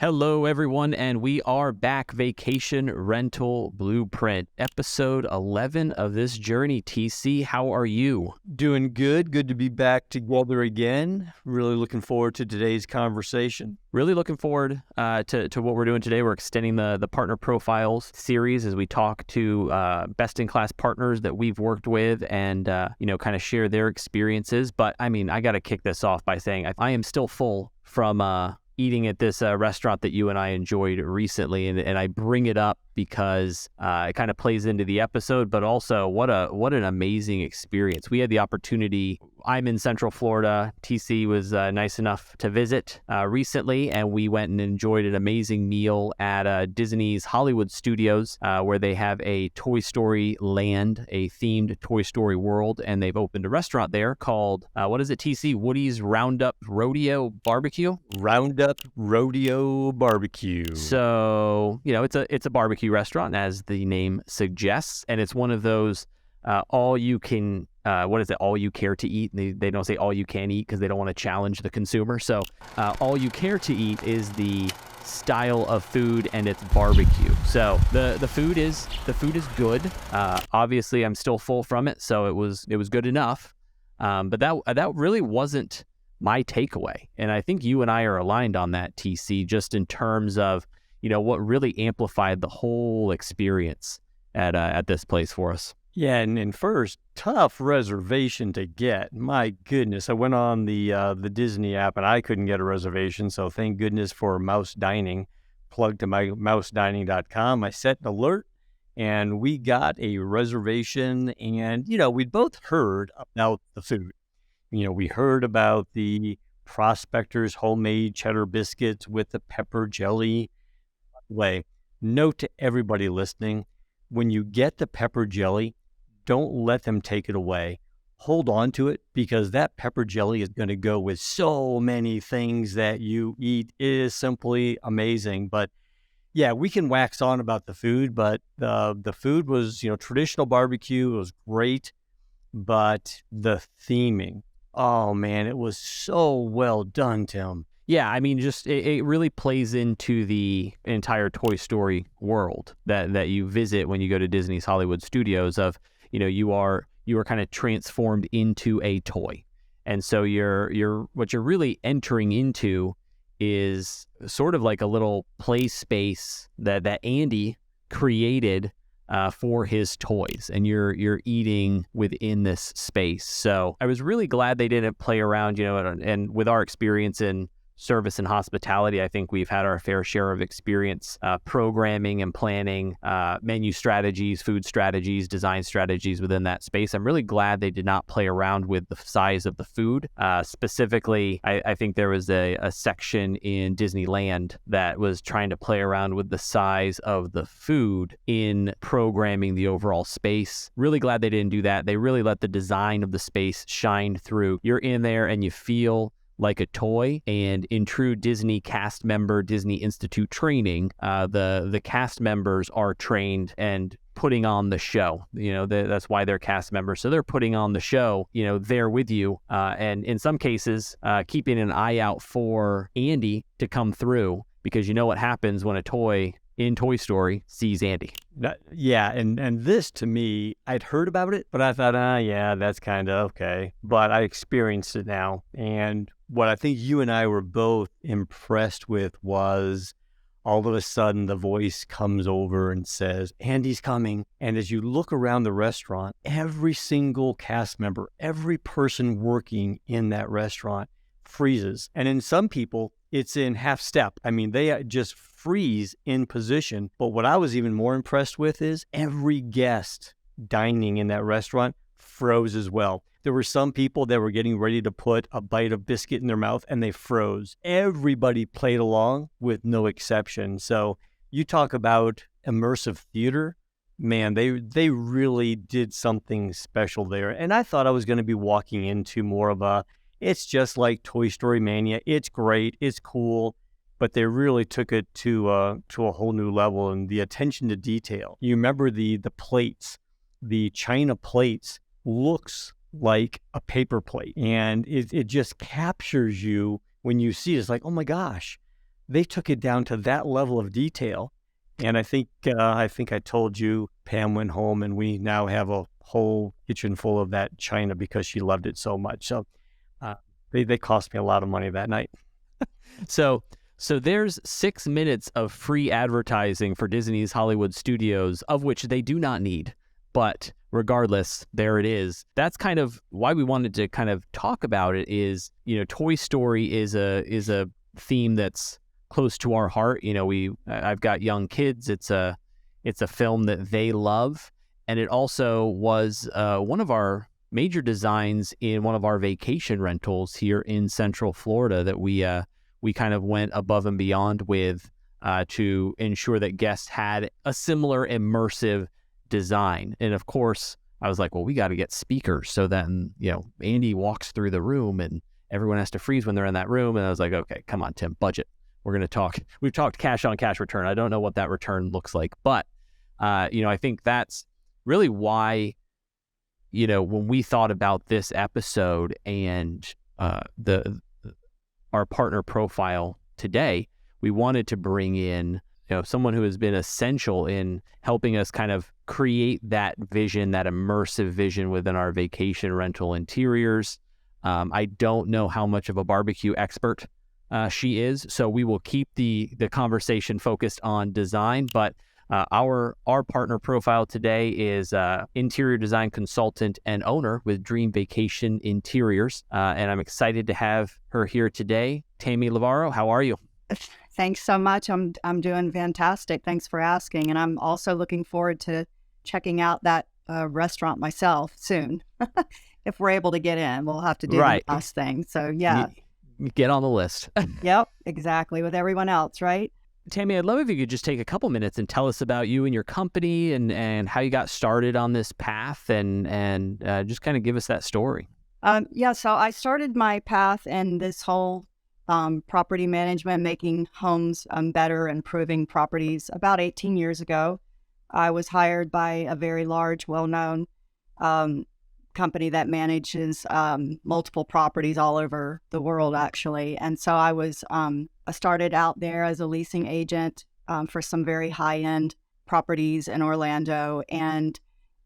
Hello, everyone, and we are back. Vacation Rental Blueprint, episode 11 of this journey. TC, how are you? Doing good. Good to be back together again. Really looking forward to today's conversation. Really looking forward to what we're doing today. We're extending the Partner Profiles series as we talk to best-in-class partners that we've worked with and, kind of share their experiences. But, I got to kick this off by saying I am still full from eating at this restaurant that you and I enjoyed recently, and I bring it up because it kind of plays into the episode, but also what an amazing experience. We had the opportunity. I'm in Central Florida. TC was nice enough to visit recently, and we went and enjoyed an amazing meal at Disney's Hollywood Studios, where they have a Toy Story land, a themed Toy Story world, and they've opened a restaurant there called, what is it, TC? Woody's Roundup Rodeo Barbecue? Roundup Rodeo Barbecue. So, it's a barbecue restaurant, as the name suggests, and it's one of those all you can all you care to eat. They don't say all you can eat because they don't want to challenge the consumer. So all you care to eat is the style of food, and it's barbecue. So the food is good. Obviously I'm still full from it, so it was good enough. But that really wasn't my takeaway, and I think you and I are aligned on that, TC, just in terms of what really amplified the whole experience at this place for us. Yeah, and first, tough reservation to get. My goodness, I went on the Disney app and I couldn't get a reservation, so thank goodness for Mouse Dining. Plug to my mousedining.com. I set an alert, and we got a reservation, and we'd both heard about the food. We heard about the Prospector's homemade cheddar biscuits with the pepper jelly. By the way, note to everybody listening, when you get the pepper jelly, don't let them take it away. Hold on to it, because that pepper jelly is going to go with so many things that you eat. It is simply amazing. But yeah, we can wax on about the food, but the food was, traditional barbecue. It was great, but the theming, oh man, it was so well done, Tim. Yeah, just it really plays into the entire Toy Story world that you visit when you go to Disney's Hollywood Studios. Of you are kind of transformed into a toy, and so what you're really entering into is sort of like a little play space that Andy created for his toys, and you're eating within this space. So I was really glad they didn't play around, and with our experience in service and hospitality, I think we've had our fair share of experience programming and planning menu strategies, food strategies, design strategies within that space. I'm really glad they did not play around with the size of the food. Specifically, I think there was a section in Disneyland that was trying to play around with the size of the food in programming the overall space. Really glad they didn't do that. They really let the design of the space shine through. You're in there and you feel like a toy, and in true Disney cast member, Disney Institute training, the cast members are trained and putting on the show. That's why they're cast members. So they're putting on the show, there with you, and in some cases, keeping an eye out for Andy to come through, because what happens when a toy in Toy Story sees Andy. Yeah, and this, to me, I'd heard about it, but I thought, yeah, that's kind of okay. But I experienced it now, and what I think you and I were both impressed with was all of a sudden the voice comes over and says, Andy's coming. And as you look around the restaurant, every single cast member, every person working in that restaurant freezes. And in some people, it's in half step. They just freeze in position. But what I was even more impressed with is every guest dining in that restaurant froze as well. There were some people that were getting ready to put a bite of biscuit in their mouth and they froze. Everybody played along with no exception. So you talk about immersive theater, man, they really did something special there. And I thought I was going to be walking into more of a, it's just like Toy Story Mania. It's great. It's cool. But they really took it to a whole new level, and the attention to detail. You remember the plates, the china plates looks like a paper plate, and it just captures you when you see it. It's like, oh my gosh, they took it down to that level of detail. And I think I told you, Pam went home and we now have a whole kitchen full of that china because she loved it so much. So they cost me a lot of money that night. So there's 6 minutes of free advertising for Disney's Hollywood Studios, of which they do not need. But regardless, there it is. That's kind of why we wanted to kind of talk about it is, Toy Story is a theme that's close to our heart. I've got young kids. It's a film that they love. And it also was one of our major designs in one of our vacation rentals here in Central Florida that we kind of went above and beyond with to ensure that guests had a similar immersive design. And of course, I was like, well, we got to get speakers so that, Andy walks through the room and everyone has to freeze when they're in that room. And I was like, okay, come on, Tim, budget. We're going to talk. We've talked cash on cash return. I don't know what that return looks like, but, I think that's really why, when we thought about this episode and our partner profile today, we wanted to bring in, someone who has been essential in helping us kind of create that vision, that immersive vision within our vacation rental interiors. I don't know how much of a barbecue expert she is, so we will keep the conversation focused on design, but our partner profile today is interior design consultant and owner with Dream Vacation Interiors, and I'm excited to have her here today. Tammy Lavarro, how are you? Thanks so much. I'm doing fantastic. Thanks for asking, and I'm also looking forward to checking out that restaurant myself soon. If we're able to get in, we'll have to do the last thing. So yeah, get on the list. Yep, exactly. With everyone else, right? Tammy, I'd love if you could just take a couple minutes and tell us about you and your company and how you got started on this path and just kind of give us that story. So I started my path in this whole property management, making homes better, improving properties about 18 years ago. I was hired by a very large, well-known company that manages multiple properties all over the world, actually. And so I started out there as a leasing agent for some very high-end properties in Orlando. And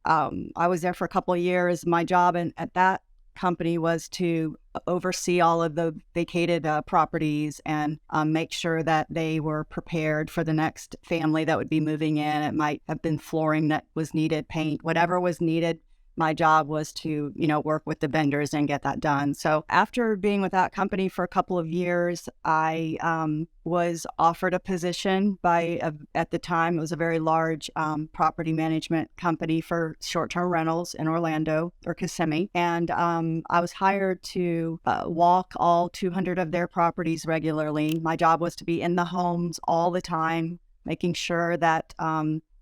I was there for a couple of years. My job at that company was to oversee all of the vacated properties and make sure that they were prepared for the next family that would be moving in. It might have been flooring that was needed, paint, whatever was needed. My job was to, work with the vendors and get that done. So after being with that company for a couple of years, I was offered a position at the time, it was a very large property management company for short-term rentals in Orlando or Kissimmee. And I was hired to walk all 200 of their properties regularly. My job was to be in the homes all the time, making sure that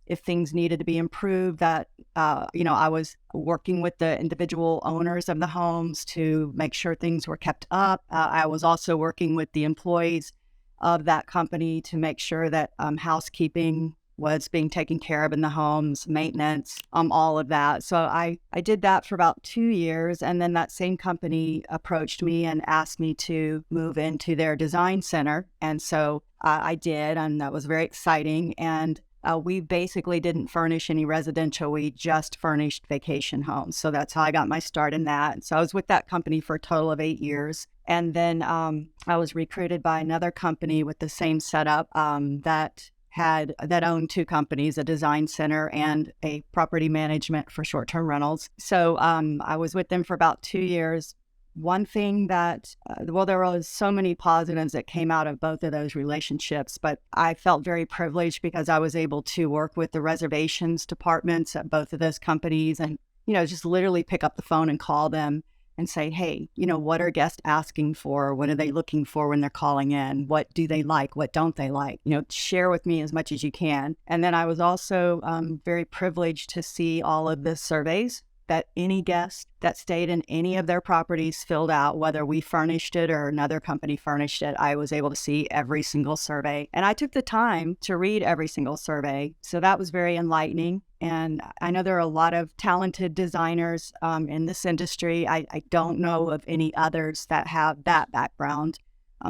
if things needed to be improved, that, I was working with the individual owners of the homes to make sure things were kept up. I was also working with the employees of that company to make sure that housekeeping was being taken care of in the homes, maintenance, all of that. So I did that for about 2 years. And then that same company approached me and asked me to move into their design center. And so I did, and that was very exciting. And we basically didn't furnish any residential. We just furnished vacation homes. So that's how I got my start in that. So I was with that company for a total of 8 years. And then I was recruited by another company with the same setup that owned 2 companies, a design center and a property management for short-term rentals. So I was with them for about 2 years. One thing that, there was so many positives that came out of both of those relationships, but I felt very privileged because I was able to work with the reservations departments at both of those companies and, just literally pick up the phone and call them and say, hey, what are guests asking for? What are they looking for when they're calling in? What do they like? What don't they like? Share with me as much as you can. And then I was also very privileged to see all of the surveys that any guest that stayed in any of their properties filled out, whether we furnished it or another company furnished it. I was able to see every single survey. And I took the time to read every single survey. So that was very enlightening. And I know there are a lot of talented designers in this industry. I don't know of any others that have that background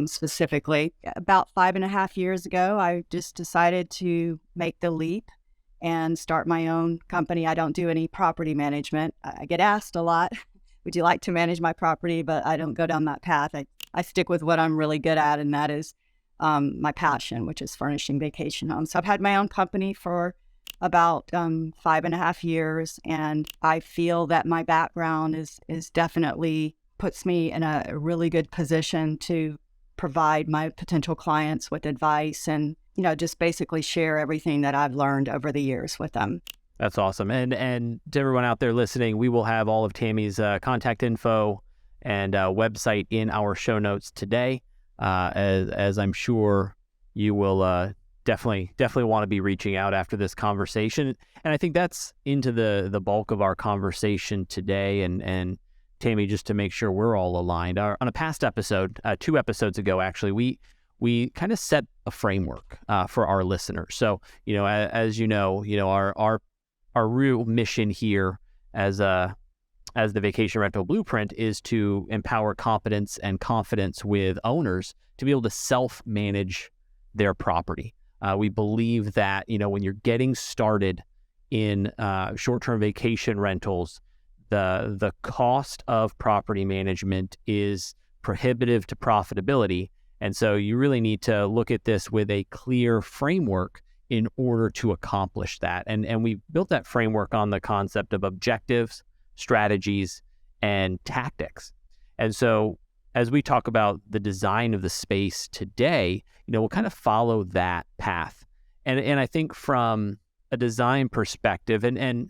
specifically. About 5.5 years ago, I just decided to make the leap and start my own company. I don't do any property management. I get asked a lot, would you like to manage my property? But I don't go down that path. I stick with what I'm really good at, and that is my passion, which is furnishing vacation homes. So I've had my own company for about 5.5 years, and I feel that my background is definitely puts me in a really good position to provide my potential clients with advice and, just basically share everything that I've learned over the years with them. That's awesome. And to everyone out there listening, we will have all of Tammy's contact info and website in our show notes today, as I'm sure you will definitely want to be reaching out after this conversation. And I think that's into the bulk of our conversation today. And Tammy, just to make sure we're all aligned, on a past episode, 2 episodes ago, actually, we kind of set a framework for our listeners. So, as our real mission here as the Vacation Rental Blueprint is to empower competence and confidence with owners to be able to self-manage their property. We believe that, when you're getting started in short-term vacation rentals, the cost of property management is prohibitive to profitability. And so you really need to look at this with a clear framework in order to accomplish that. And we built that framework on the concept of objectives, strategies, and tactics. And so as we talk about the design of the space today, we'll kind of follow that path. And I think from a design perspective, and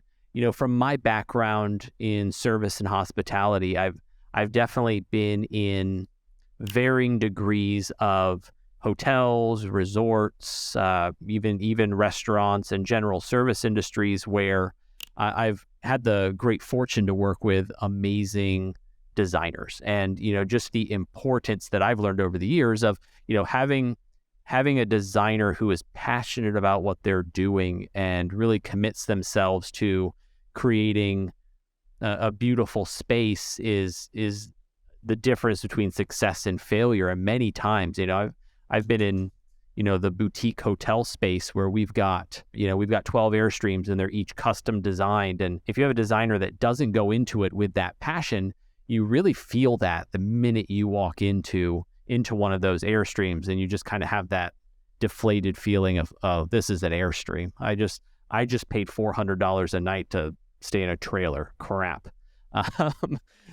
from my background in service and hospitality, I've definitely been in varying degrees of hotels, resorts, even restaurants and general service industries where I've had the great fortune to work with amazing designers. And, just the importance that I've learned over the years of, having a designer who is passionate about what they're doing and really commits themselves to creating a beautiful space is the difference between success and failure. And many times, I've been in, the boutique hotel space where we've got 12 Airstreams and they're each custom designed. And if you have a designer that doesn't go into it with that passion, you really feel that the minute you walk into one of those Airstreams, and you just kind of have that deflated feeling of, oh, this is an Airstream. I just paid $400 a night to stay in a trailer. Crap.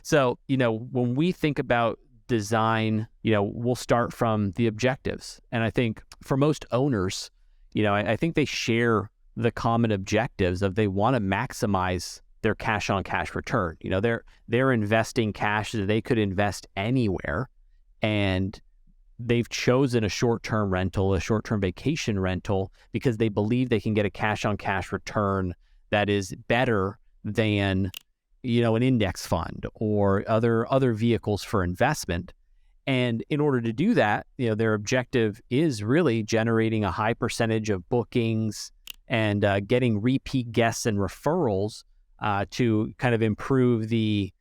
So, when we think about design, we'll start from the objectives. And I think for most owners, I think they share the common objectives of they want to maximize their cash on cash return. They're investing cash that they could invest anywhere, and they've chosen a short-term rental, a short-term vacation rental, because they believe they can get a cash on cash return that is better than an index fund or other vehicles for investment. And in order to do that, their objective is really generating a high percentage of bookings and getting repeat guests and referrals to kind of improve the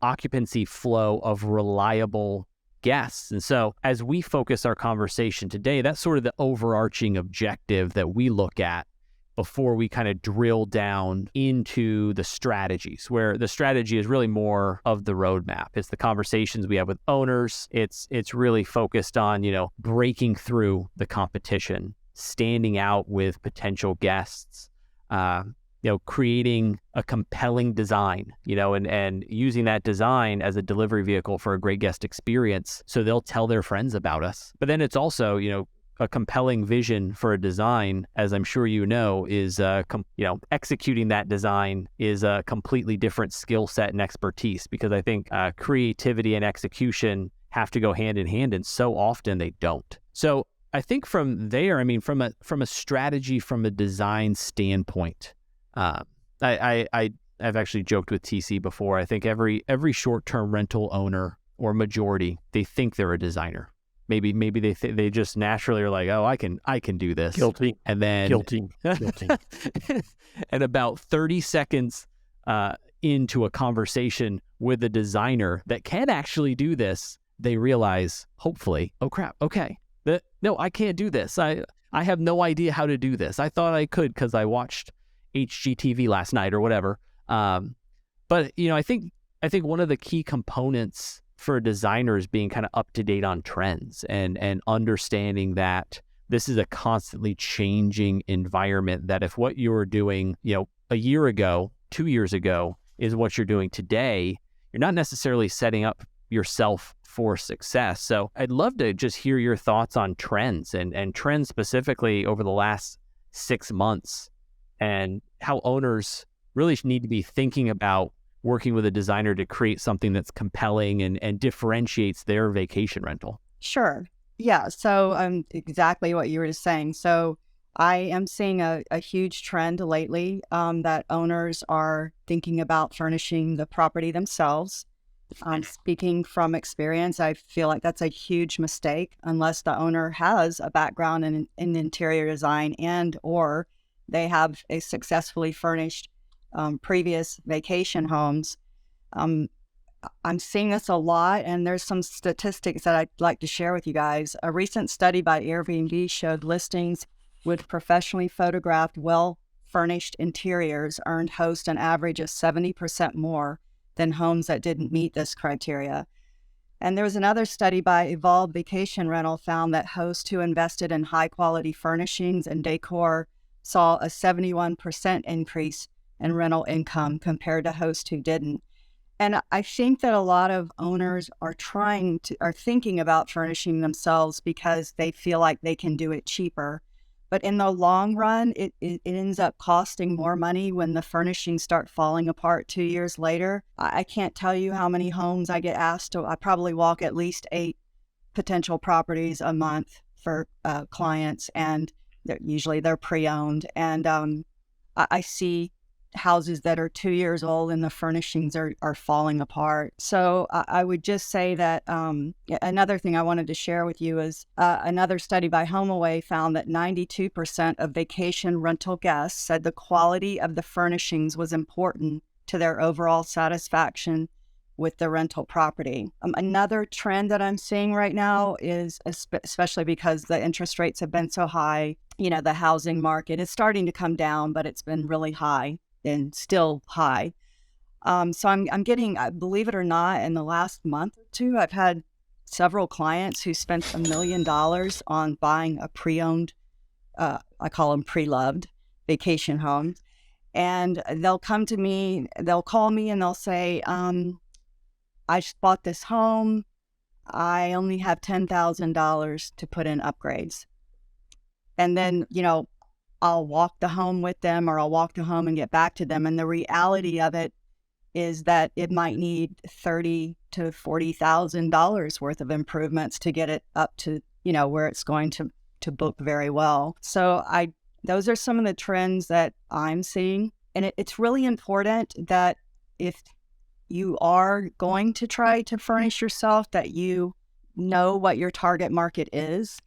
occupancy flow of reliable guests. And so as we focus our conversation today, that's sort of the overarching objective that we look at before we kind of drill down into the strategies, where the strategy is really more of the roadmap. It's the conversations we have with owners. It's really focused on, breaking through the competition, standing out with potential guests, creating a compelling design, and using that design as a delivery vehicle for a great guest experience. So they'll tell their friends about us. But then it's also, a compelling vision for a design, as I'm sure is executing that design is a completely different skill set and expertise, because I think creativity and execution have to go hand in hand, and so often they don't. So I think from there, from a strategy, from a design standpoint, I've actually joked with TC before. I think every short-term rental owner, or majority, they think they're a designer. Maybe they just naturally are like, oh, I can do this. Guilty. And then Guilty. And about 30 seconds into a conversation with a designer that can actually do this, they realize, hopefully, oh crap, okay, no, I can't do this. I have no idea how to do this. I thought I could because I watched HGTV last night or whatever. But I think one of the key components for designers being kind of up to date on trends and understanding that this is a constantly changing environment, that if what you were doing, a year ago, 2 years ago is what you're doing today, you're not necessarily setting up yourself for success. So I'd love to just hear your thoughts on trends and trends specifically over the last 6 months, and how owners really need to be thinking about working with a designer to create something that's compelling and differentiates their vacation rental. Sure. Yeah. So exactly what you were just saying. So I am seeing a huge trend lately that owners are thinking about furnishing the property themselves. Speaking from experience, I feel like that's a huge mistake unless the owner has a background in interior design and or they have a successfully furnished previous vacation homes. I'm seeing this a lot, and there's some statistics that I'd like to share with you guys. A recent study by Airbnb showed listings with professionally photographed, well-furnished interiors earned hosts an average of 70% more than homes that didn't meet this criteria. And there was another study by Evolve Vacation Rental found that hosts who invested in high-quality furnishings and decor saw a 71% increase in rental income compared to hosts who didn't. And I think that a lot of owners are thinking about furnishing themselves because they feel like they can do it cheaper. But in the long run, it ends up costing more money when the furnishings start falling apart 2 years later. I can't tell you how many homes I get asked to. I probably walk at least 8 potential properties a month for clients, and usually they're pre-owned. And I see houses that are 2 years old and the furnishings are falling apart. So I would just say that another thing I wanted to share with you is another study by HomeAway found that 92% of vacation rental guests said the quality of the furnishings was important to their overall satisfaction with the rental property. Another trend that I'm seeing right now is, especially because the interest rates have been so high, the housing market is starting to come down, but it's been really high and still high. So I'm getting, believe it or not, in the last month or two, I've had several clients who spent $1 million on buying a pre-owned, I call them pre-loved vacation homes. And they'll come to me, they'll call me and they'll say, I just bought this home. I only have $10,000 to put in upgrades. And then, I'll walk the home with them, or I'll walk the home and get back to them. And the reality of it is that it might need $30,000 to $40,000 worth of improvements to get it up to, where it's going to book very well. So those are some of the trends that I'm seeing. And it's really important that if you are going to try to furnish yourself, that you know what your target market is.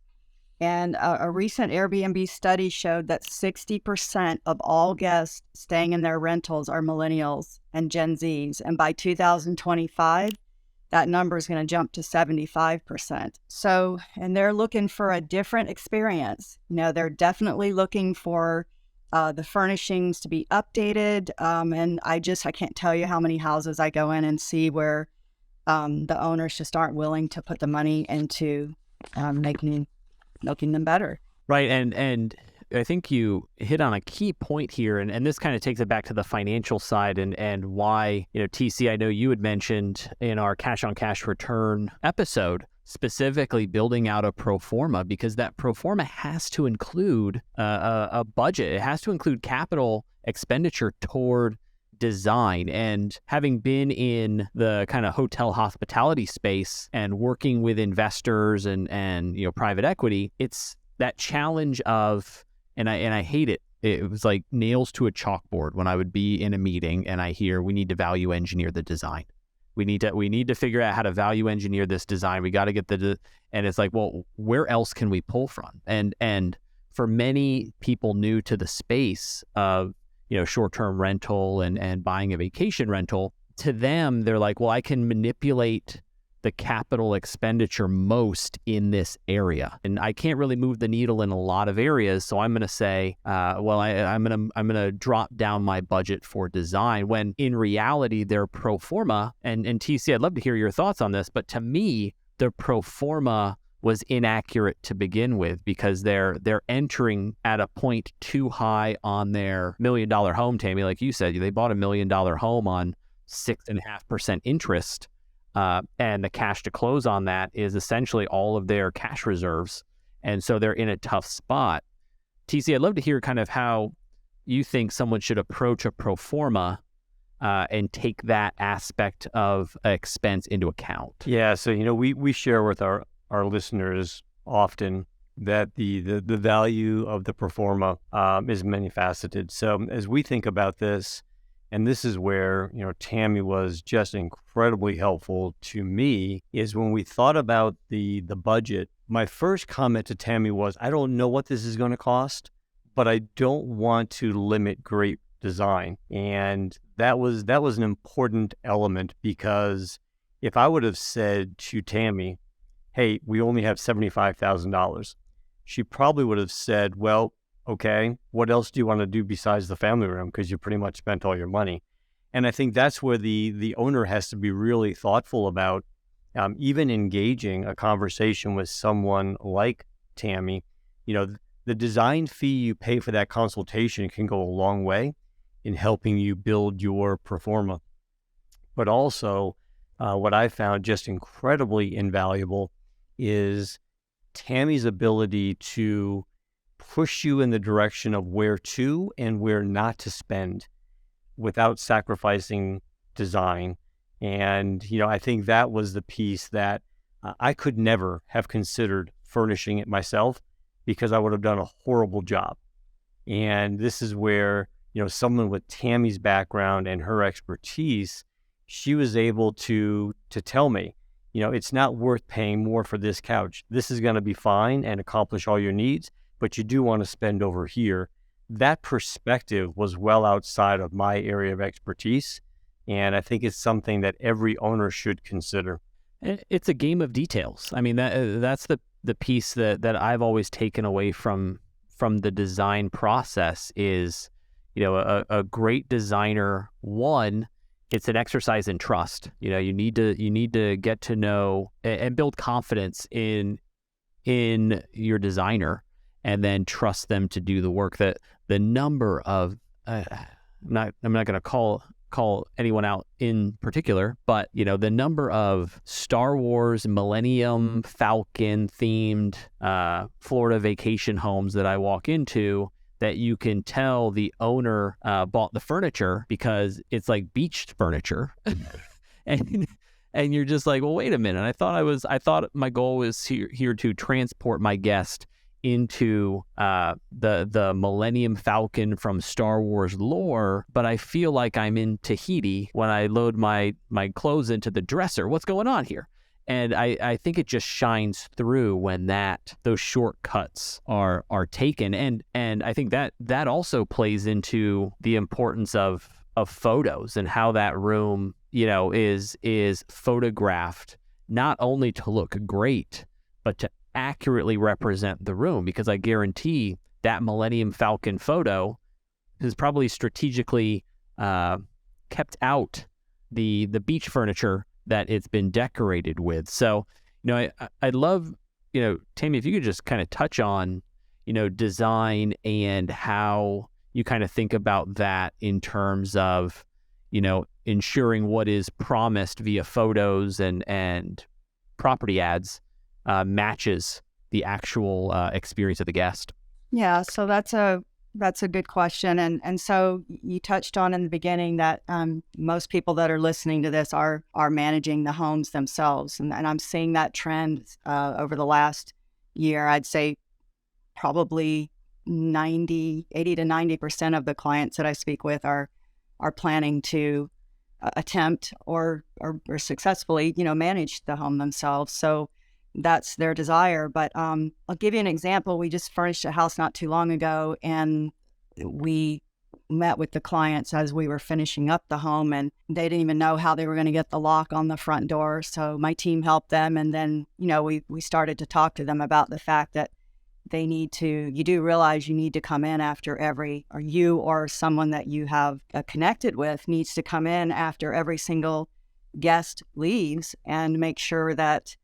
And a recent Airbnb study showed that 60% of all guests staying in their rentals are millennials and Gen Zs. And by 2025, that number is going to jump to 75%. So, and they're looking for a different experience. They're definitely looking for the furnishings to be updated. And I can't tell you how many houses I go in and see where the owners just aren't willing to put the money into making them better. Right. And I think you hit on a key point here, and this kind of takes it back to the financial side and why, TC, I know you had mentioned in our cash on cash return episode, specifically building out a pro forma, because that pro forma has to include a budget. It has to include capital expenditure toward design. And having been in the kind of hotel hospitality space and working with investors and private equity, it's that challenge of, and I hate it. It was like nails to a chalkboard when I would be in a meeting and I hear we need to value engineer the design. We need to figure out how to value engineer this design. We got to get and it's like, well, where else can we pull from? And for many people new to the space of short-term rental and buying a vacation rental, to them, they're like, well, I can manipulate the capital expenditure most in this area. And I can't really move the needle in a lot of areas. So I'm going to say, I'm going to drop down my budget for design, when in reality, their pro forma, and TC, I'd love to hear your thoughts on this, but to me, the pro forma was inaccurate to begin with, because they're entering at a point too high on their $1 million home, Tammy. Like you said, they bought $1 million home on 6.5% interest, and the cash to close on that is essentially all of their cash reserves, and so they're in a tough spot. TC, I'd love to hear kind of how you think someone should approach a pro forma and take that aspect of expense into account. Yeah, so we share with our listeners often that the value of the pro forma is many faceted. So as we think about this, and this is where Tammy was just incredibly helpful to me, is when we thought about the budget. My first comment to Tammy was, I don't know what this is going to cost, but I don't want to limit great design. And that was an important element, because if I would have said to Tammy, hey, we only have $75,000, she probably would have said, well, okay, what else do you want to do besides the family room? Because you pretty much spent all your money. And I think that's where the owner has to be really thoughtful about even engaging a conversation with someone like Tammy. The design fee you pay for that consultation can go a long way in helping you build your pro forma. But also, what I found just incredibly invaluable is Tammy's ability to push you in the direction of where to and where not to spend without sacrificing design. And, I think that was the piece that I could never have considered furnishing it myself, because I would have done a horrible job. And this is where, someone with Tammy's background and her expertise, she was able to tell me, it's not worth paying more for this couch. This is going to be fine and accomplish all your needs, but you do want to spend over here. That perspective was well outside of my area of expertise, and I think it's something that every owner should consider. It's a game of details. I mean, that's the piece that I've always taken away from the design process is, a great designer, one, it's an exercise in trust. You need to get to know and build confidence in your designer, and then trust them to do the work. That the number of I'm not going to call anyone out in particular, but the number of Star Wars Millennium Falcon themed Florida vacation homes that I walk into, that you can tell the owner bought the furniture because it's like beach furniture. and you're just like, well, wait a minute. I thought my goal was here to transport my guest into the Millennium Falcon from Star Wars lore, but I feel like I'm in Tahiti when I load my clothes into the dresser. What's going on here? And I think it just shines through when those shortcuts are taken. And I think that also plays into the importance of photos and how that room, is photographed, not only to look great, but to accurately represent the room. Because I guarantee that Millennium Falcon photo is probably strategically kept out the beach furniture that it's been decorated with. So, I'd love, Tammy, if you could just kind of touch on, design and how you kind of think about that in terms of, ensuring what is promised via photos and property ads matches the actual experience of the guest. Yeah, so that's a good question. And so you touched on in the beginning that most people that are listening to this are managing the homes themselves. And I'm seeing that trend over the last year. I'd say probably 80 to 90% of the clients that I speak with are planning to attempt or successfully, manage the home themselves. So that's their desire. But I'll give you an example. We just furnished a house not too long ago, and we met with the clients as we were finishing up the home, and they didn't even know how they were going to get the lock on the front door. So my team helped them. And then, we started to talk to them about the fact that you do realize you need to come in after or you or someone that you have connected with needs to come in after every single guest leaves and make sure that,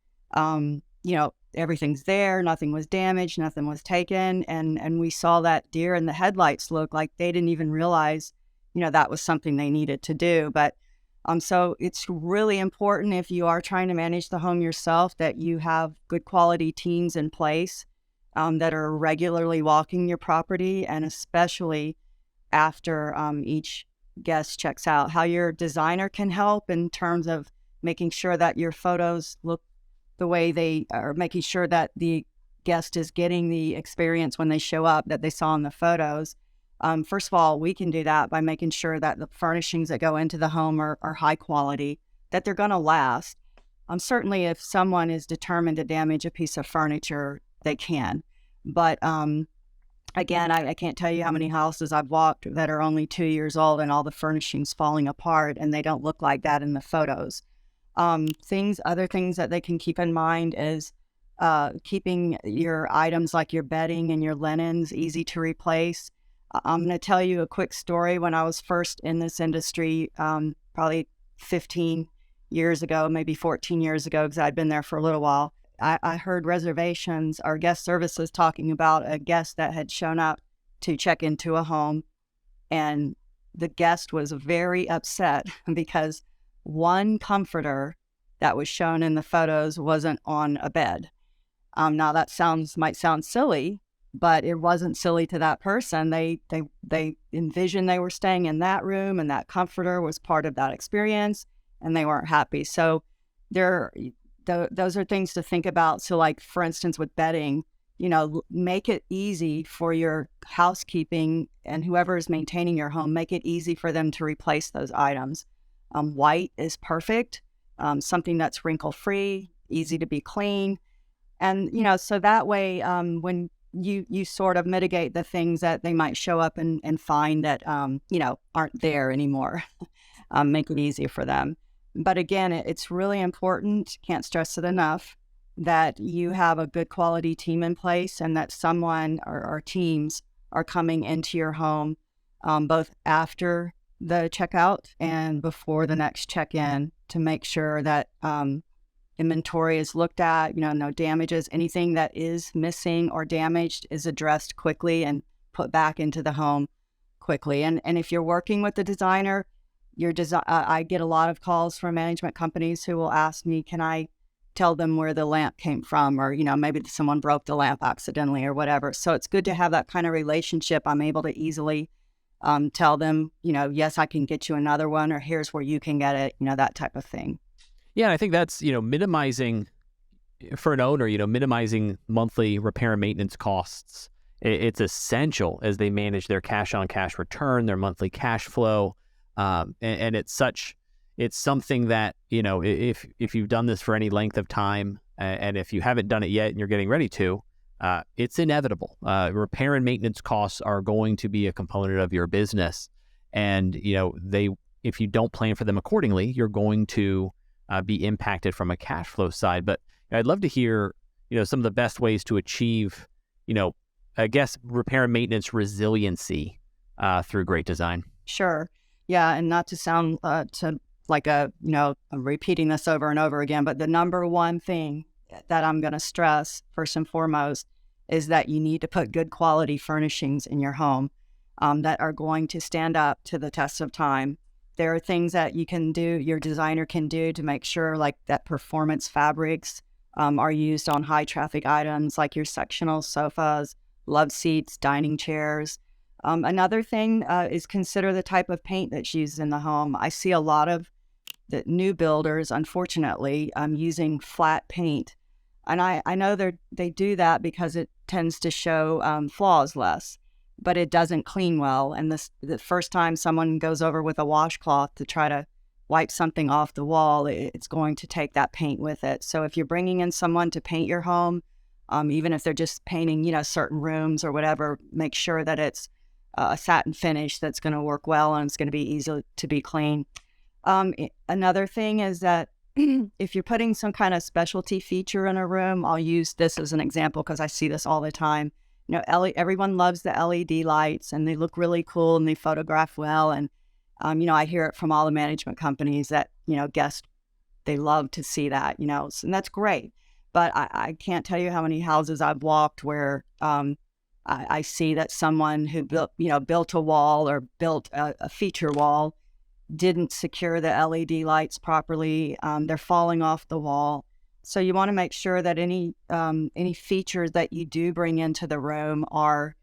everything's there, nothing was damaged, nothing was taken. And we saw that deer in the headlights look like they didn't even realize, that was something they needed to do. But so it's really important, if you are trying to manage the home yourself, that you have good quality teams in place that are regularly walking your property, and especially after each guest checks out. How your designer can help in terms of making sure that your photos look the way they are, making sure that the guest is getting the experience when they show up that they saw in the photos. First of all, we can do that by making sure that the furnishings that go into the home are high quality, that they're going to last. Certainly, if someone is determined to damage a piece of furniture, they can. But again, I can't tell you how many houses I've walked that are only 2 years old and all the furnishings falling apart, and they don't look like that in the photos. Other things that they can keep in mind is keeping your items like your bedding and your linens easy to replace. I'm going to tell you a quick story. When I was first in this industry, probably 15 years ago, maybe 14 years ago, because I'd been there for a little while, I heard reservations or guest services talking about a guest that had shown up to check into a home, and the guest was very upset because one comforter that was shown in the photos wasn't on a bed. Now that might sound silly, but it wasn't silly to that person. They envisioned they were staying in that room, and that comforter was part of that experience, and they weren't happy. So those are things to think about. So like, for instance, with bedding, make it easy for your housekeeping and whoever is maintaining your home, make it easy for them to replace those items. White is perfect, something that's wrinkle-free, easy to be clean. And, so that way, when you sort of mitigate the things that they might show up and find that, aren't there anymore, make it easy for them. But again, it's really important, can't stress it enough, that you have a good quality team in place, and that someone or teams are coming into your home both after the checkout and before the next check-in to make sure that inventory is looked at, no damages, anything that is missing or damaged is addressed quickly and put back into the home quickly. And if you're working with the designer, I get a lot of calls from management companies who will ask me, can I tell them where the lamp came from? Or, maybe someone broke the lamp accidentally or whatever. So it's good to have that kind of relationship. I'm able to easily tell them, yes, I can get you another one, or here's where you can get it, that type of thing. Yeah, and I think that's, minimizing for an owner, minimizing monthly repair and maintenance costs. It's essential as they manage their cash on cash return, their monthly cash flow. And it's something that, if you've done this for any length of time, and if you haven't done it yet and you're getting ready to, it's inevitable. Repair and maintenance costs are going to be a component of your business. And, if you don't plan for them accordingly, you're going to be impacted from a cash flow side. But I'd love to hear, some of the best ways to achieve, I guess, repair and maintenance resiliency through great design. Sure. Yeah. And not to sound I'm repeating this over and over again, but the number one thing that I'm going to stress first and foremost is that you need to put good quality furnishings in your home that are going to stand up to the test of time. There are things that you can do, your designer can do to make sure that performance fabrics are used on high traffic items like your sectional sofas, love seats, dining chairs. Another thing is consider the type of paint that's used in the home. I see a lot of the new builders, unfortunately, using flat paint. And I know they do that because it tends to show flaws less, but it doesn't clean well. And the first time someone goes over with a washcloth to try to wipe something off the wall, it's going to take that paint with it. So if you're bringing in someone to paint your home, even if they're just painting, certain rooms or whatever, make sure that it's a satin finish that's going to work well and it's going to be easy to be clean. Another thing is that if you're putting some kind of specialty feature in a room, I'll use this as an example because I see this all the time. Everyone loves the LED lights and they look really cool and they photograph well. And, I hear it from all the management companies that, guests, they love to see that, and that's great. But I can't tell you how many houses I've walked where I see that someone who built a wall or built a feature wall didn't secure the LED lights properly. They're falling off the wall. So you want to make sure that any features that you do bring into the room are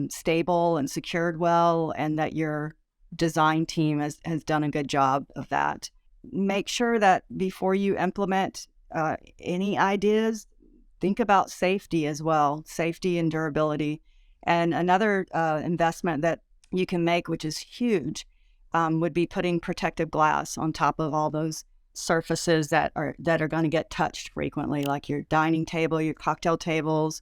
stable and secured well, and that your design team has done a good job of that. Make sure that before you implement any ideas, think about safety as well, safety and durability. And another investment that you can make, which is huge, would be putting protective glass on top of all those surfaces that are going to get touched frequently, like your dining table, your cocktail tables,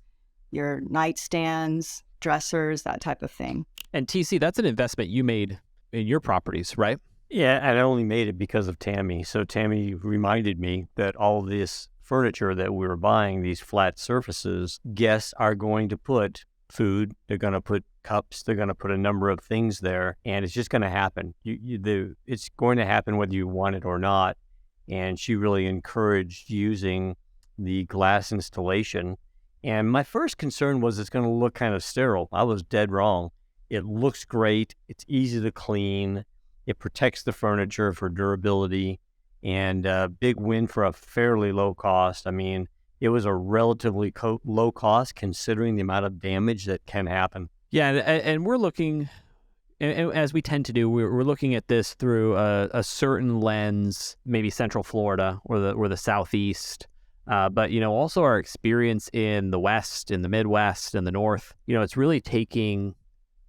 your nightstands, dressers, that type of thing. And TC, that's an investment you made in your properties, right? Yeah, and I only made it because of Tammy. So Tammy reminded me that all this furniture that we were buying, these flat surfaces, guests are going to put food, they're going to put cups, they're going to put a number of things there, and it's just going to happen. It's going to happen whether you want it or not. And she really encouraged using the glass installation. And my first concern was it's going to look kind of sterile. I was dead wrong. It looks great. It's easy to clean. It protects the furniture for durability, and a big win for a fairly low cost. I mean, it was a relatively low cost considering the amount of damage that can happen. Yeah, and we're looking, and as we tend to do, we're looking at this through a certain lens, maybe Central Florida or the Southeast, but also our experience in the West, in the Midwest, and the North. It's really taking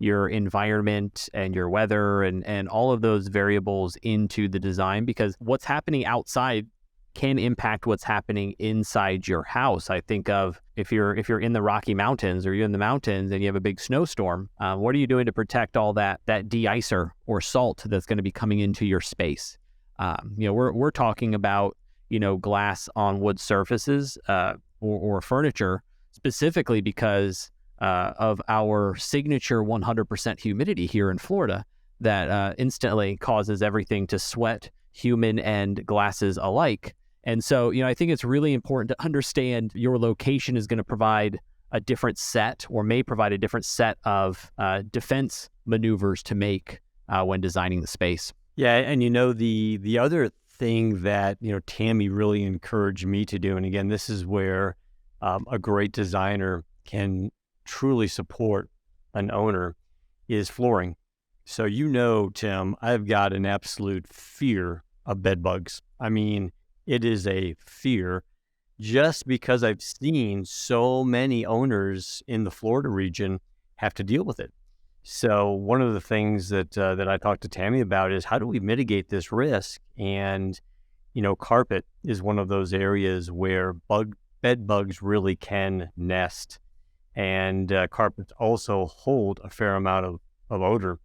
your environment and your weather and all of those variables into the design, because what's happening outside can impact what's happening inside your house. I think of if you're in the Rocky Mountains or you're in the mountains and you have a big snowstorm, what are you doing to protect all that de-icer or salt that's going to be coming into your space? We're talking about glass on wood surfaces or furniture specifically because of our signature 100% humidity here in Florida that instantly causes everything to sweat, human and glasses alike. And so, I think it's really important to understand your location is going to provide a different set or may provide a different set of defense maneuvers to make when designing the space. Yeah, and the other thing that, Tammy really encouraged me to do, and again, this is where a great designer can truly support an owner, is flooring. So Tim, I've got an absolute fear of bed bugs. I mean, it is a fear just because I've seen so many owners in the Florida region have to deal with it. So one of the things that I talked to Tammy about is how do we mitigate this risk? And, carpet is one of those areas where bed bugs really can nest. And carpets also hold a fair amount of odor.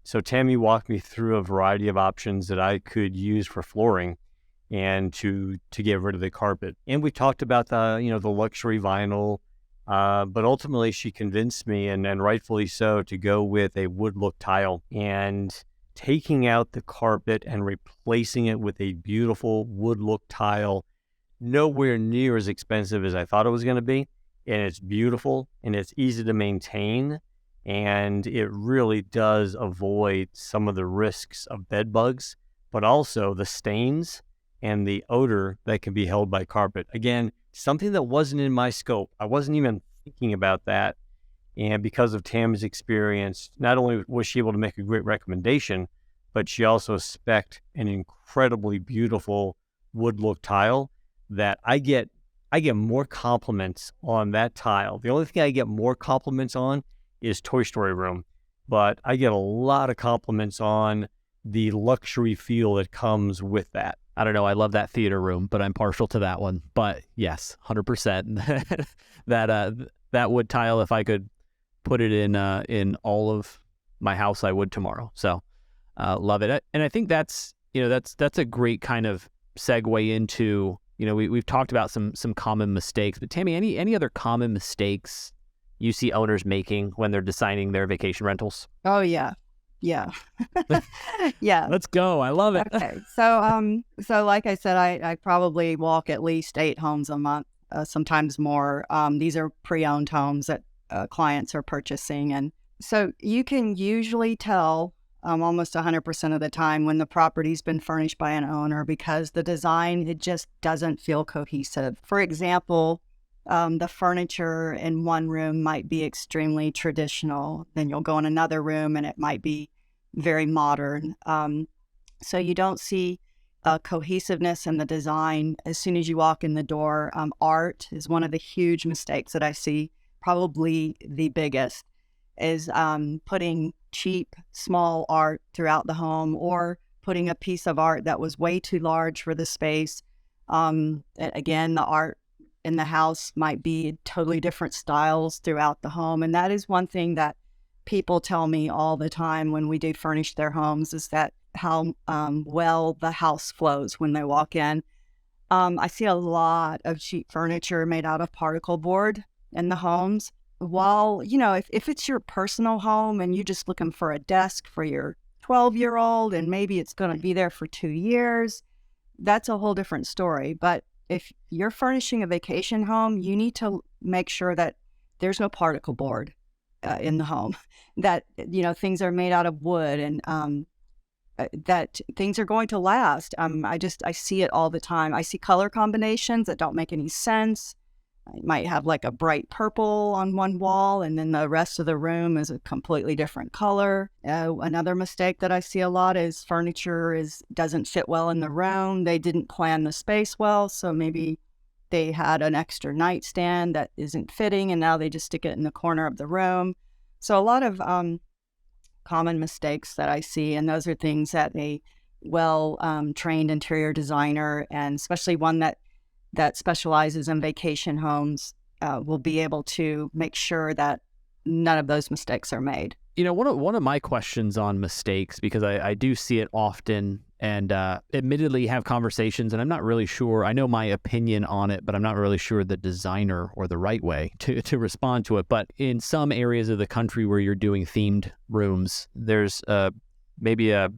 So Tammy walked me through a variety of options that I could use for flooring and to get rid of the carpet. And we talked about the luxury vinyl, but ultimately she convinced me, and rightfully so, to go with a wood look tile and taking out the carpet and replacing it with a beautiful wood look tile, nowhere near as expensive as I thought it was going to be. And it's beautiful and it's easy to maintain. And it really does avoid some of the risks of bed bugs, but also the stains and the odor that can be held by carpet. Again, something that wasn't in my scope. I wasn't even thinking about that. And because of Tam's experience, not only was she able to make a great recommendation, but she also spec'd an incredibly beautiful wood look tile that I get more compliments on that tile. The only thing I get more compliments on is Toy Story Room, but I get a lot of compliments on the luxury feel that comes with that. I don't know. I love that theater room, but I'm partial to that one. But yes, 100%. That wood tile, if I could put it in all of my house, I would tomorrow. So love it. And I think that's a great kind of segue into, we've talked about some common mistakes, but Tammy, any other common mistakes you see owners making when they're designing their vacation rentals? Oh yeah. Yeah. Yeah. Let's go. I love it. Okay. So like I said, I probably walk at least 8 homes a month, sometimes more. These are pre-owned homes that clients are purchasing. And so you can usually tell almost 100% of the time when the property's been furnished by an owner because the design, it just doesn't feel cohesive. For example, the furniture in one room might be extremely traditional. Then you'll go in another room and it might be very modern. So you don't see cohesiveness in the design as soon as you walk in the door. Art is one of the huge mistakes that I see, probably the biggest, is putting cheap, small art throughout the home or putting a piece of art that was way too large for the space. Again, the art in the house might be totally different styles throughout the home. And that is one thing that people tell me all the time when we do furnish their homes, is that how well the house flows when they walk in. I see a lot of cheap furniture made out of particle board in the homes. While, if it's your personal home and you're just looking for a desk for your 12-year-old and maybe it's going to be there for 2 years, that's a whole different story. But if you're furnishing a vacation home, you need to make sure that there's no particle board in the home, that, things are made out of wood and that things are going to last. I see it all the time. I see color combinations that don't make any sense. I might have like a bright purple on one wall and then the rest of the room is a completely different color. Another mistake that I see a lot is furniture doesn't fit well in the room. They didn't plan the space well, so maybe they had an extra nightstand that isn't fitting and now they just stick it in the corner of the room. So a lot of common mistakes that I see, and those are things that a well-trained interior designer, and especially one that specializes in vacation homes, will be able to make sure that none of those mistakes are made. One of my questions on mistakes, because I do see it often and admittedly have conversations, and I'm not really sure. I know my opinion on it, but I'm not really sure the designer or the right way to respond to it. But in some areas of the country where you're doing themed rooms, there's maybe a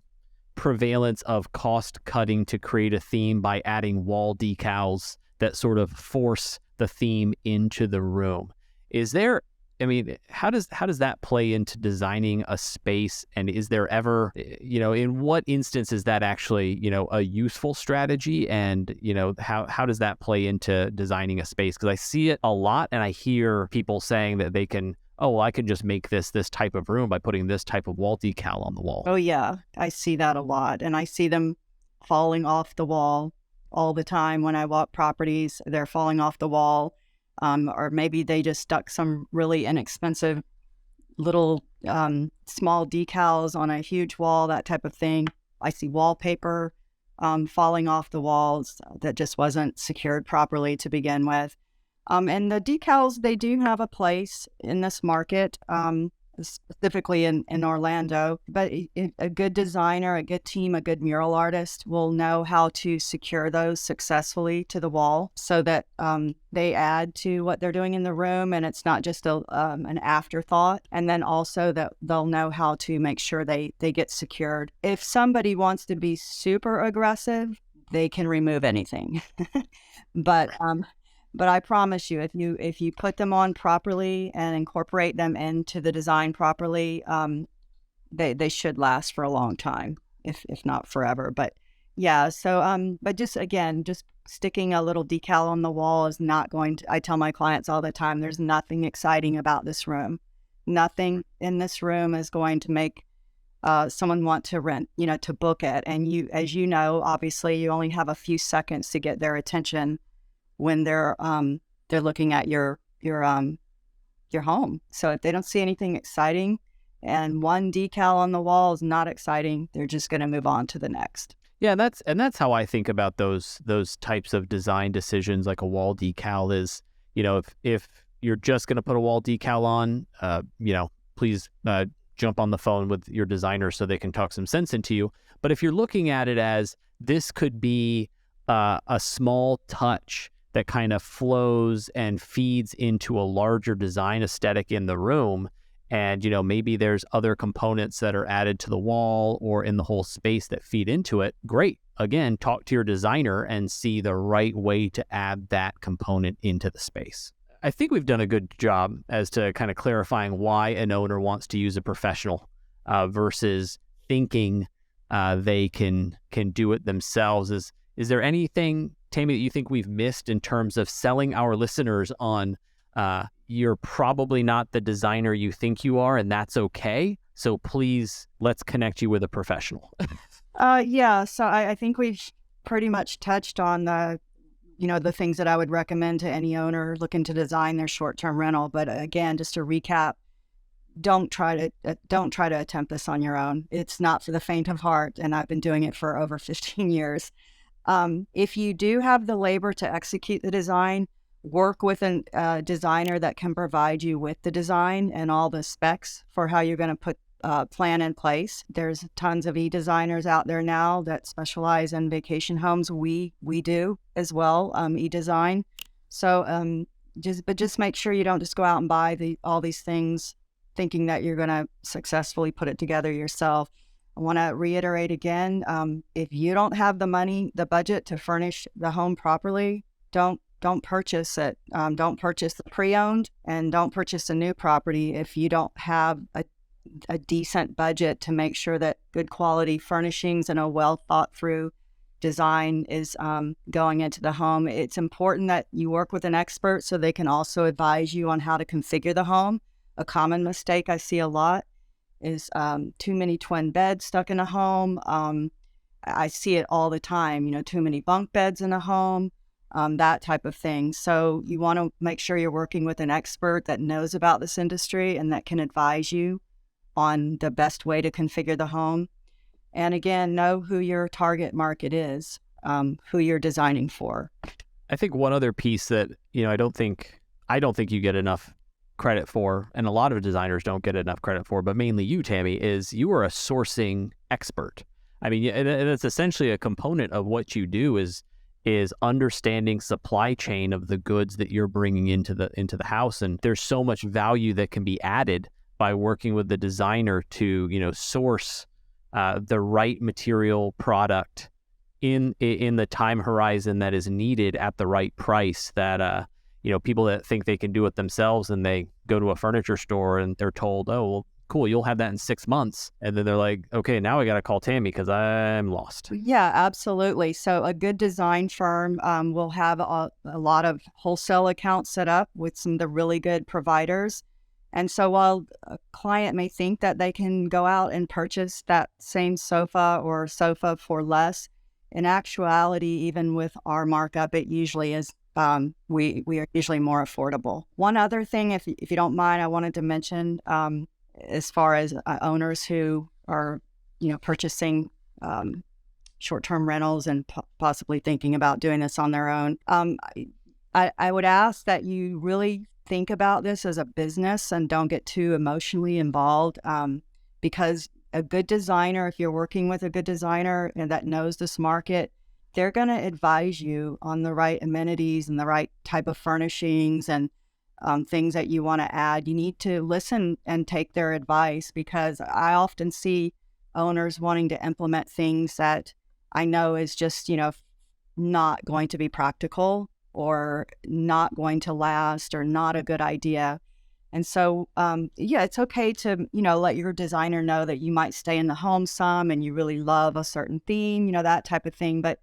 prevalence of cost cutting to create a theme by adding wall decals that sort of force the theme into the room. How does that play into designing a space? And is there ever, in what instance is that actually, a useful strategy? And, how does that play into designing a space? Because I see it a lot and I hear people saying that they can, I can just make this type of room by putting this type of wall decal on the wall. Oh yeah, I see that a lot. And I see them falling off the wall all the time when I walk properties. They're falling off the wall. Or maybe they just stuck some really inexpensive little small decals on a huge wall, that type of thing. I see wallpaper falling off the walls that just wasn't secured properly to begin with. And the decals, they do have a place in this market, specifically in Orlando. But a good designer, a good team, a good mural artist will know how to secure those successfully to the wall so that they add to what they're doing in the room and it's not just an afterthought. And then also that they'll know how to make sure they get secured. If somebody wants to be super aggressive, they can remove anything. But I promise you, if you put them on properly and incorporate them into the design properly, they should last for a long time, if not forever. But yeah, so but just sticking a little decal on the wall is not going to. I tell my clients all the time, there's nothing exciting about this room. Nothing in this room is going to make someone want to rent, to book it. And as you know, obviously, you only have a few seconds to get their attention when they're looking at your home. So if they don't see anything exciting and one decal on the wall is not exciting, they're just going to move on to the next. Yeah, that's how I think about those types of design decisions. Like a wall decal is, if you're just going to put a wall decal on, please jump on the phone with your designer so they can talk some sense into you. But if you're looking at it as this could be a small touch that kind of flows and feeds into a larger design aesthetic in the room, and maybe there's other components that are added to the wall or in the whole space that feed into it, great. Again, talk to your designer and see the right way to add that component into the space. I think we've done a good job as to kind of clarifying why an owner wants to use a professional versus thinking they can do it themselves. Is there anything, Tammy, that you think we've missed in terms of selling our listeners on you're probably not the designer you think you are, and that's okay? So please, let's connect you with a professional. Yeah, so I think we've pretty much touched on the things that I would recommend to any owner looking to design their short-term rental. But again, just to recap, don't try to attempt this on your own. It's not for the faint of heart, and I've been doing it for over 15 years. If you do have the labor to execute the design, work with a designer that can provide you with the design and all the specs for how you're going to put plan in place. There's tons of e-designers out there now that specialize in vacation homes. We do as well, e-design. So just make sure you don't just go out and buy all these things thinking that you're going to successfully put it together yourself. I want to reiterate again, if you don't have the budget to furnish the home properly, don't purchase it. Don't purchase the pre-owned, and don't purchase a new property if you don't have a decent budget to make sure that good quality furnishings and a well thought through design is going into the home. It's important that you work with an expert so they can also advise you on how to configure the home. A common mistake I see a lot is too many twin beds stuck in a home. I see it all the time, too many bunk beds in a home, that type of thing. So you want to make sure you're working with an expert that knows about this industry and that can advise you on the best way to configure the home. And again, know who your target market is, who you're designing for. I think one other piece that, I don't think you get enough credit for, and a lot of designers don't get enough credit for, but mainly you, Tammy, is you are a sourcing expert. I mean, and it's essentially a component of what you do is understanding supply chain of the goods that you're bringing into the house. And there's so much value that can be added by working with the designer to, source the right material product in the time horizon that is needed at the right price. That people that think they can do it themselves and they go to a furniture store and they're told, oh, well, cool, you'll have that in 6 months. And then they're like, okay, now I got to call Tammy because I'm lost. Yeah, absolutely. So a good design firm will have a lot of wholesale accounts set up with some of the really good providers. And so while a client may think that they can go out and purchase that same sofa or sofa for less, in actuality, even with our markup, it usually is, we are usually more affordable. One other thing, if you don't mind, I wanted to mention, as far as owners who are, purchasing short-term rentals and possibly thinking about doing this on their own, I would ask that you really think about this as a business and don't get too emotionally involved, because a good designer, if you're working with a good designer and that knows this market, they're going to advise you on the right amenities and the right type of furnishings and things that you want to add. You need to listen and take their advice, because I often see owners wanting to implement things that I know is just, not going to be practical or not going to last or not a good idea. And so, it's okay to, let your designer know that you might stay in the home some and you really love a certain theme, that type of thing. But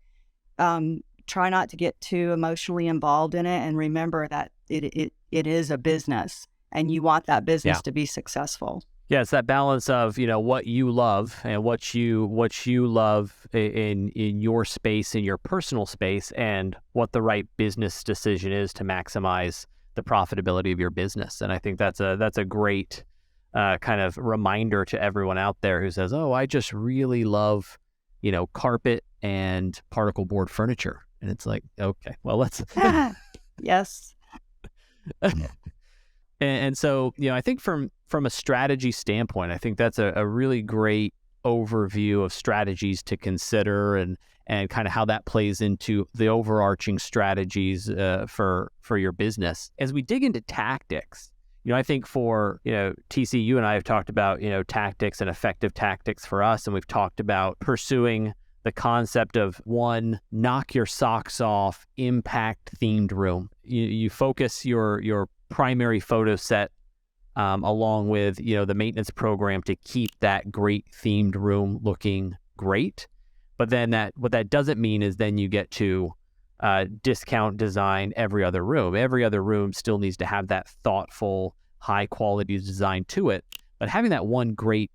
try not to get too emotionally involved in it, and remember that it is a business and you want that business to be successful. Yeah, it's that balance of, what you love and what you love in your space, in your personal space, and what the right business decision is to maximize the profitability of your business. And I think that's a great kind of reminder to everyone out there who says, oh, I just really love, carpet and particle board furniture. And it's like, okay, well, let's... Yes. And so, I think from a strategy standpoint, I think that's a really great overview of strategies to consider and kind of how that plays into the overarching strategies for your business. As we dig into tactics, I think for, TC, you and I have talked about, tactics and effective tactics for us, and we've talked about pursuing the concept of one, knock your socks off, impact themed room. You focus your primary photo set along with, the maintenance program to keep that great themed room looking great. But then what that doesn't mean is then you get to discount design every other room. Every other room still needs to have that thoughtful, high quality design to it. But having that one great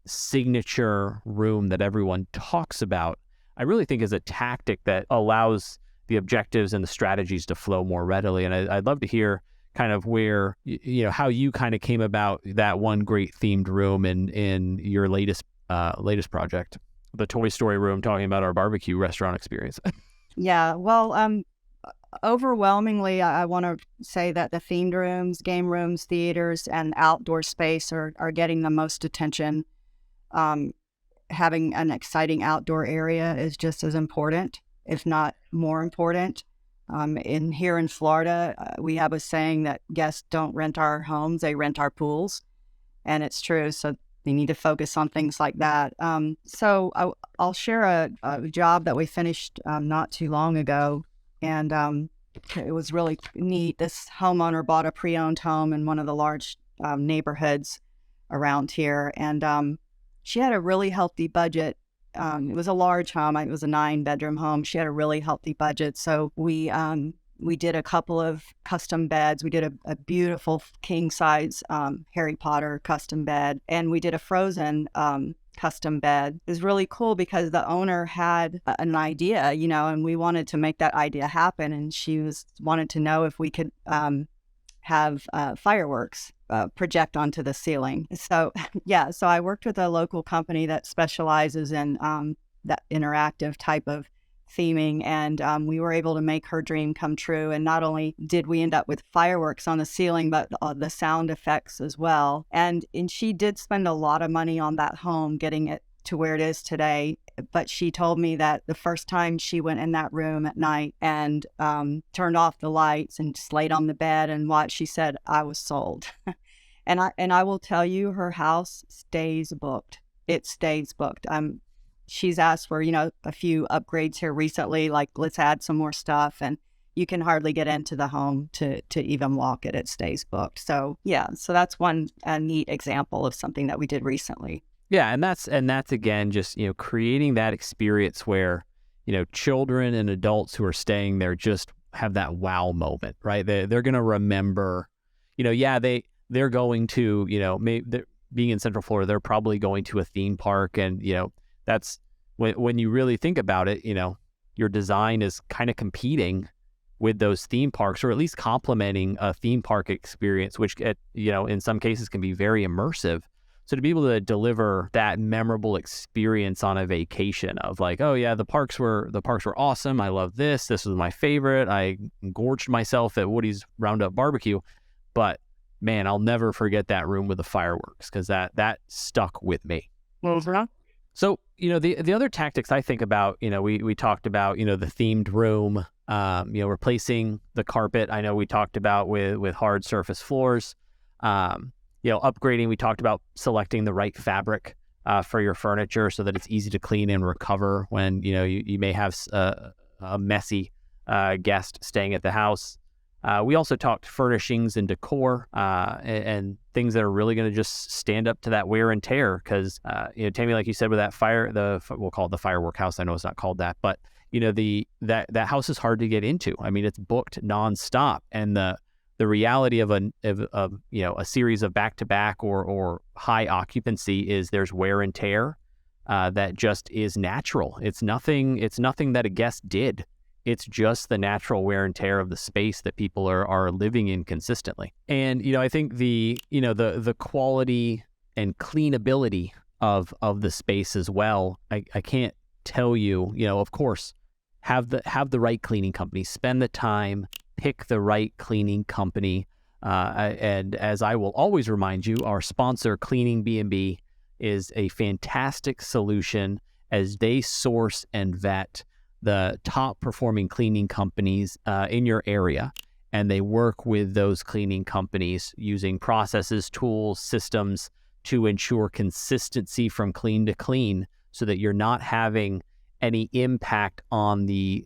signature room that everyone talks about, I really think is a tactic that allows the objectives and the strategies to flow more readily. And I'd love to hear kind of where, how you kind of came about that one great themed room in your latest project, the Toy Story room, talking about our barbecue restaurant experience. Yeah, well, overwhelmingly, I want to say that the themed rooms, game rooms, theaters, and outdoor space are getting the most attention. Having an exciting outdoor area is just as important, if not more important. Here in Florida, we have a saying that guests don't rent our homes, they rent our pools. And it's true. So we need to focus on things like that. I'll share a job that we finished not too long ago. And it was really neat. This homeowner bought a pre-owned home in one of the large neighborhoods around here. And she had a really healthy budget. It was a large home. It was a 9-bedroom home. She had a really healthy budget. So we did a couple of custom beds. We did a beautiful king size Harry Potter custom bed, and we did a Frozen custom bed. It was really cool because the owner had an idea, and we wanted to make that idea happen. And she wanted to know if we could have fireworks project onto the ceiling. So so I worked with a local company that specializes in that interactive type of theming, and we were able to make her dream come true. And not only did we end up with fireworks on the ceiling, but the sound effects as well. And she did spend a lot of money on that home, getting it to where it is today. But she told me that the first time she went in that room at night and turned off the lights and just laid on the bed and watched, she said, I was sold. And I will tell you, her house stays booked. It stays booked. She's asked for, a few upgrades here recently, like let's add some more stuff. And you can hardly get into the home to even walk it. It stays booked. So so that's one neat example of something that we did recently. Yeah, and that's again just creating that experience where children and adults who are staying there just have that wow moment, right? They're going to remember, they're going to being in Central Florida, they're probably going to a theme park, and that's when you really think about it, your design is kind of competing with those theme parks, or at least complementing a theme park experience, which in some cases can be very immersive. So to be able to deliver that memorable experience on a vacation of like, oh yeah, the parks were awesome. I love this. This was my favorite. I gorged myself at Woody's Roundup Barbecue, but man, I'll never forget that room with the fireworks because that stuck with me. So the other tactics I think about, we talked about the themed room, replacing the carpet. I know we talked about with hard surface floors. Upgrading, we talked about selecting the right fabric for your furniture so that it's easy to clean and recover when, you may have a messy guest staying at the house. We also talked furnishings and decor and things that are really going to just stand up to that wear and tear because, Tammy, like you said, with that we'll call it the firework house. I know it's not called that, but, that house is hard to get into. I mean, it's booked nonstop. And the reality of a series of back-to-back or high occupancy is there's wear and tear that just is natural. It's nothing that a guest did. It's just the natural wear and tear of the space that people are living in consistently. And I think the quality and cleanability of the space as well. I can't tell you. Of course, have the right cleaning company. Spend the time. Pick the right cleaning company. And as I will always remind you, our sponsor, CleaningBnB, is a fantastic solution as they source and vet the top performing cleaning companies in your area. And they work with those cleaning companies using processes, tools, systems to ensure consistency from clean to clean so that you're not having any impact on the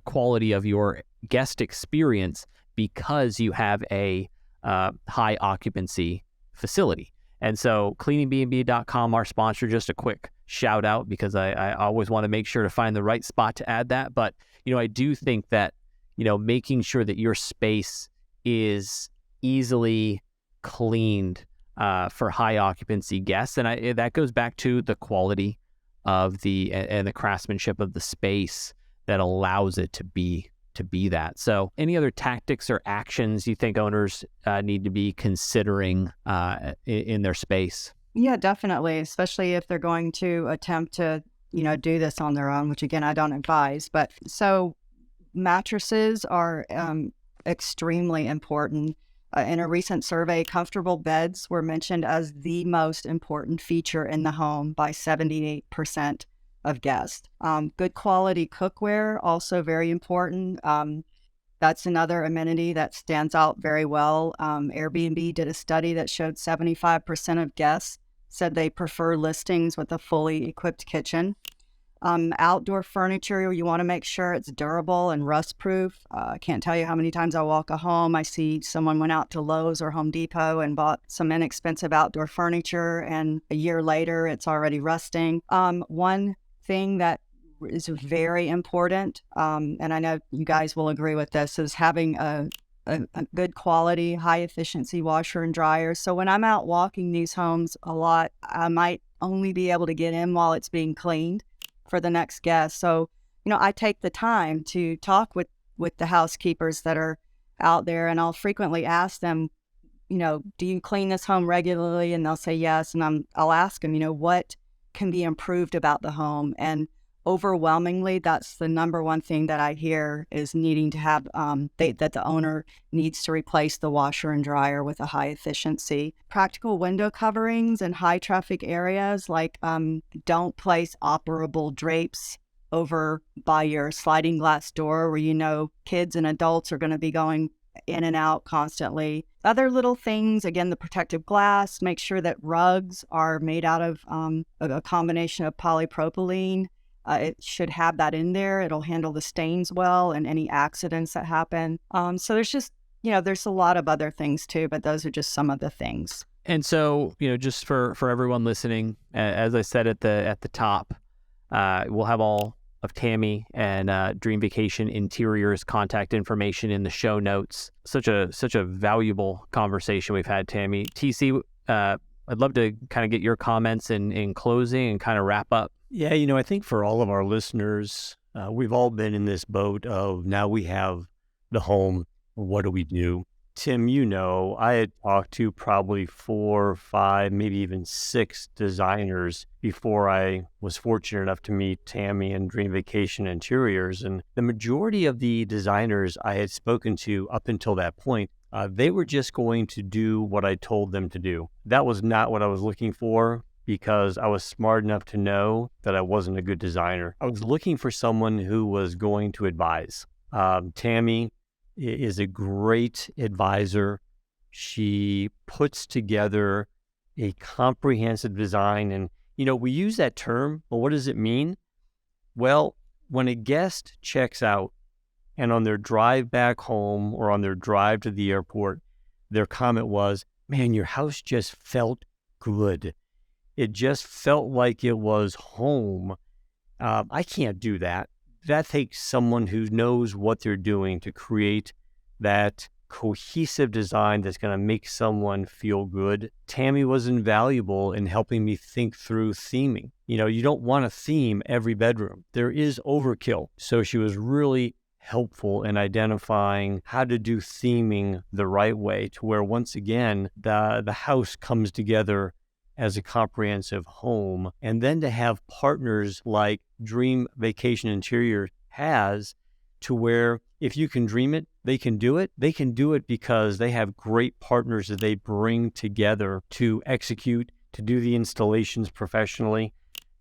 quality of your guest experience because you have a high occupancy facility. And so CleaningBnB.com, our sponsor, just a quick shout out because I always want to make sure to find the right spot to add that. But, I do think that, making sure that your space is easily cleaned for high occupancy guests. And that goes back to the quality of and the craftsmanship of the space that allows it to be that. So any other tactics or actions you think owners need to be considering in their space? Yeah, definitely, especially if they're going to attempt to, do this on their own, which again, I don't advise. But so mattresses are extremely important. In a recent survey, comfortable beds were mentioned as the most important feature in the home by 78% of guests. Good quality cookware, also very important. That's another amenity that stands out very well. Airbnb did a study that showed 75% of guests said they prefer listings with a fully equipped kitchen. Outdoor furniture, you want to make sure it's durable and rust-proof. I can't tell you how many times I walk a home, I see someone went out to Lowe's or Home Depot and bought some inexpensive outdoor furniture, and a year later, it's already rusting. One thing that is very important, and I know you guys will agree with this, is having a good quality, high efficiency washer and dryer. So when I'm out walking these homes a lot, I might only be able to get in while it's being cleaned for the next guest. So, I take the time to talk with the housekeepers that are out there, and I'll frequently ask them, do you clean this home regularly? And they'll say yes. And I'll ask them, what can be improved about the home? And overwhelmingly, that's the number one thing that I hear is needing to have, that the owner needs to replace the washer and dryer with a high efficiency. Practical window coverings in high traffic areas, like don't place operable drapes over by your sliding glass door where kids and adults are going to be going in and out constantly. Other little things, again, the protective glass, make sure that rugs are made out of a combination of polypropylene. It should have that in there. It'll handle the stains well and any accidents that happen. So there's just, there's a lot of other things too, but those are just some of the things. And so, just for everyone listening, as I said at the top, we'll have all of Tammy and Dream Vacation Interiors contact information in the show notes. Such a valuable conversation we've had, Tammy. TC, I'd love to kind of get your comments in closing and kind of wrap up. Yeah, I think for all of our listeners, we've all been in this boat of now we have the home. What do we do? Tim, I had talked to probably 4, 5, maybe even 6 designers before I was fortunate enough to meet Tammy and Dream Vacation Interiors. And the majority of the designers I had spoken to up until that point, they were just going to do what I told them to do. That was not what I was looking for, because I was smart enough to know that I wasn't a good designer. I was looking for someone who was going to advise. Tammy is a great advisor. She puts together a comprehensive design. And, we use that term, but what does it mean? Well, when a guest checks out and on their drive back home or on their drive to the airport, their comment was, man, your house just felt good. It just felt like it was home. I can't do that. That takes someone who knows what they're doing to create that cohesive design that's going to make someone feel good. Tammy was invaluable in helping me think through theming. You don't want to theme every bedroom. There is overkill. So she was really helpful in identifying how to do theming the right way to where, once again, the house comes together as a comprehensive home. And then to have partners like Dream Vacation Interior has, to where if you can dream it, they can do it? They can do it because they have great partners that they bring together to execute, to do the installations professionally.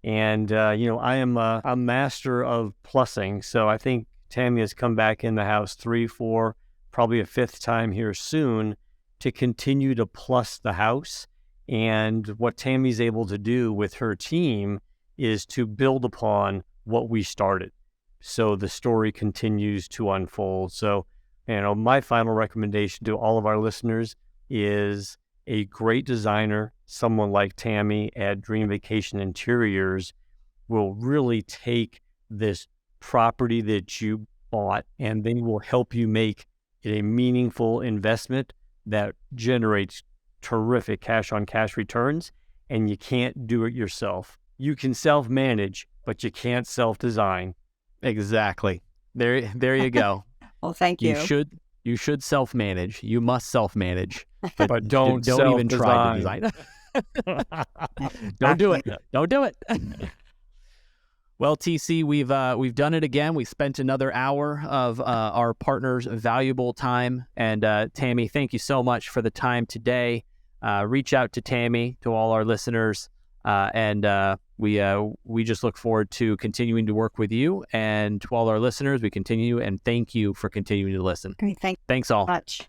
And, I am a master of plussing. So I think Tammy has come back in the house 3, 4, probably a 5th time here soon to continue to plus the house. And what Tammy's able to do with her team is to build upon what we started. So the story continues to unfold. So, my final recommendation to all of our listeners is a great designer, someone like Tammy at Dream Vacation Interiors, will really take this property that you bought and they will help you make it a meaningful investment that generates terrific cash on cash returns. And you can't do it yourself. You can self-manage, but you can't self-design. Exactly. There you go. Well, thank you. You should self-manage. You must self-manage, but don't even try to design. Don't do it. Don't do it. Well, TC, we've done it again. We spent another hour of our partners' valuable time. And Tammy, thank you so much for the time today. Reach out to Tammy, to all our listeners, and we just look forward to continuing to work with you. And to all our listeners, we continue and thank you for continuing to listen. Great, thanks all. Much.